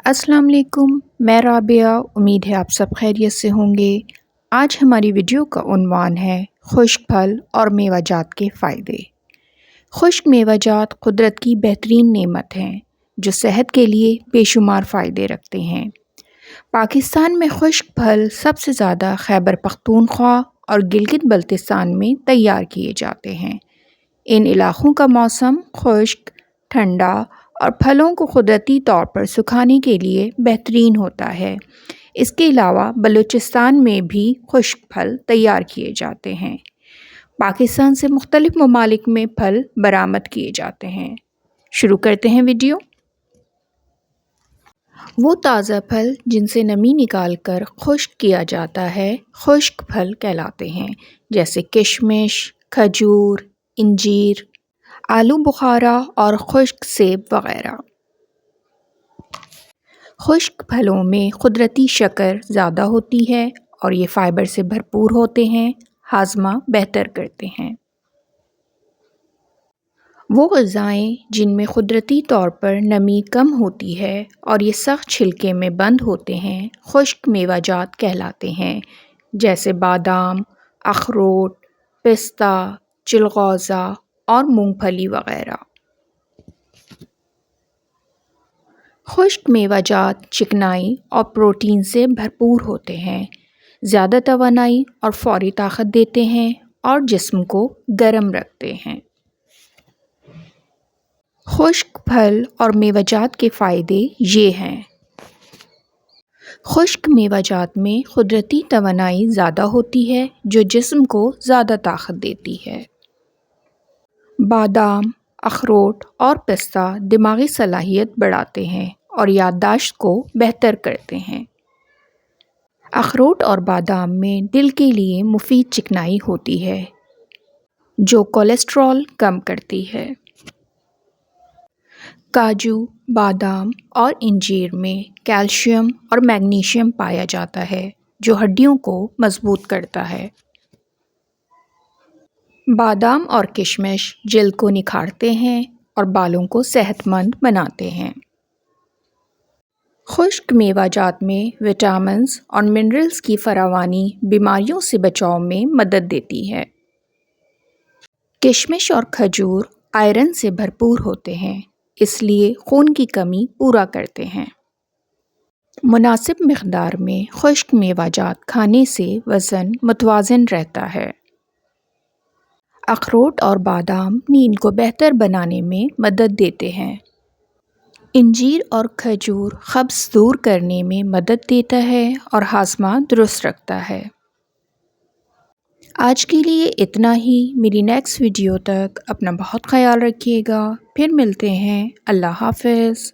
अस्सलाम वालेकुम, मैं राबिया। उम्मीद है आप सब खैरियत से होंगे। आज हमारी वीडियो का उन्वान है खुश्क फल और मेवाजात के फ़ायदे। खुश्क मेवाजात कुदरत की बेहतरीन नेमत हैं जो सेहत के लिए बेशुमार फ़ायदे रखते हैं। पाकिस्तान में खुश्क फल सबसे ज़्यादा खैबर पख्तूनख्वा और गिलगित बल्तिस्तान में तैयार किए जाते हैं। इन इलाक़ों का मौसम खुश्क, ठंडा और फलों को कुदरती तौर पर सुखाने के लिए बेहतरीन होता है। इसके अलावा बलूचिस्तान में भी खुश्क फल तैयार किए जाते हैं। पाकिस्तान से मुख्तलिफ़ ममालिक में फल बरामद किए जाते हैं। शुरू करते हैं वीडियो। वो ताज़ा फल जिनसे नमी निकाल कर खुश्क किया जाता है खुश्क फल कहलाते हैं, जैसे किशमिश, खजूर, इंजीर, आलू बुखारा और खुश्क सेब वगैरह। खुश्क फलों में कुदरती शक्कर ज़्यादा होती है और ये फ़ाइबर से भरपूर होते हैं, हाज़मा बेहतर करते हैं। वो ग़िज़ाएँ जिनमें कुदरती तौर पर नमी कम होती है और ये सख्त छिलके में बंद होते हैं खुश्क मेवाजात कहलाते हैं, जैसे बादाम, अखरोट, पिस्ता, चिलगोज़ा और मूंगफली वगैरह। खुश्क मेवाजात चिकनाई और प्रोटीन से भरपूर होते हैं, ज़्यादा तवानाई और फ़ौरी ताकत देते हैं और जिस्म को गर्म रखते हैं। खुश्क फल और मेवाजात के फ़ायदे ये हैं। खुश्क मेवाजात में कुदरती तवानाई ज़्यादा होती है जो जिस्म को ज़्यादा ताकत देती है। बादाम, अखरोट और पिस्ता दिमागी सलाहियत बढ़ाते हैं और याददाश्त को बेहतर करते हैं। अखरोट और बादाम में दिल के लिए मुफीद चिकनाई होती है जो कोलेस्ट्रॉल कम करती है। काजू, बादाम और इंजीर में कैल्शियम और मैग्नीशियम पाया जाता है जो हड्डियों को मजबूत करता है। बादाम और किशमिश जिल्द को निखारते हैं और बालों को सेहतमंद बनाते हैं। खुश्क मेवाजात में विटामिन्स और मिनरल्स की फरावानी बीमारियों से बचाव में मदद देती है। किशमिश और खजूर आयरन से भरपूर होते हैं, इसलिए खून की कमी पूरा करते हैं। मुनासिब मिक़दार में खुश्क मेवाजात खाने से वज़न मुतवाज़िन रहता है। अखरोट और बादाम नींद को बेहतर बनाने में मदद देते हैं। इंजीर और खजूर कब्ज़ दूर करने में मदद देता है और हाज़मा दुरुस्त रखता है। आज के लिए इतना ही। मेरी नेक्स्ट वीडियो तक अपना बहुत ख्याल रखिएगा। फिर मिलते हैं। अल्लाह हाफ़िज़।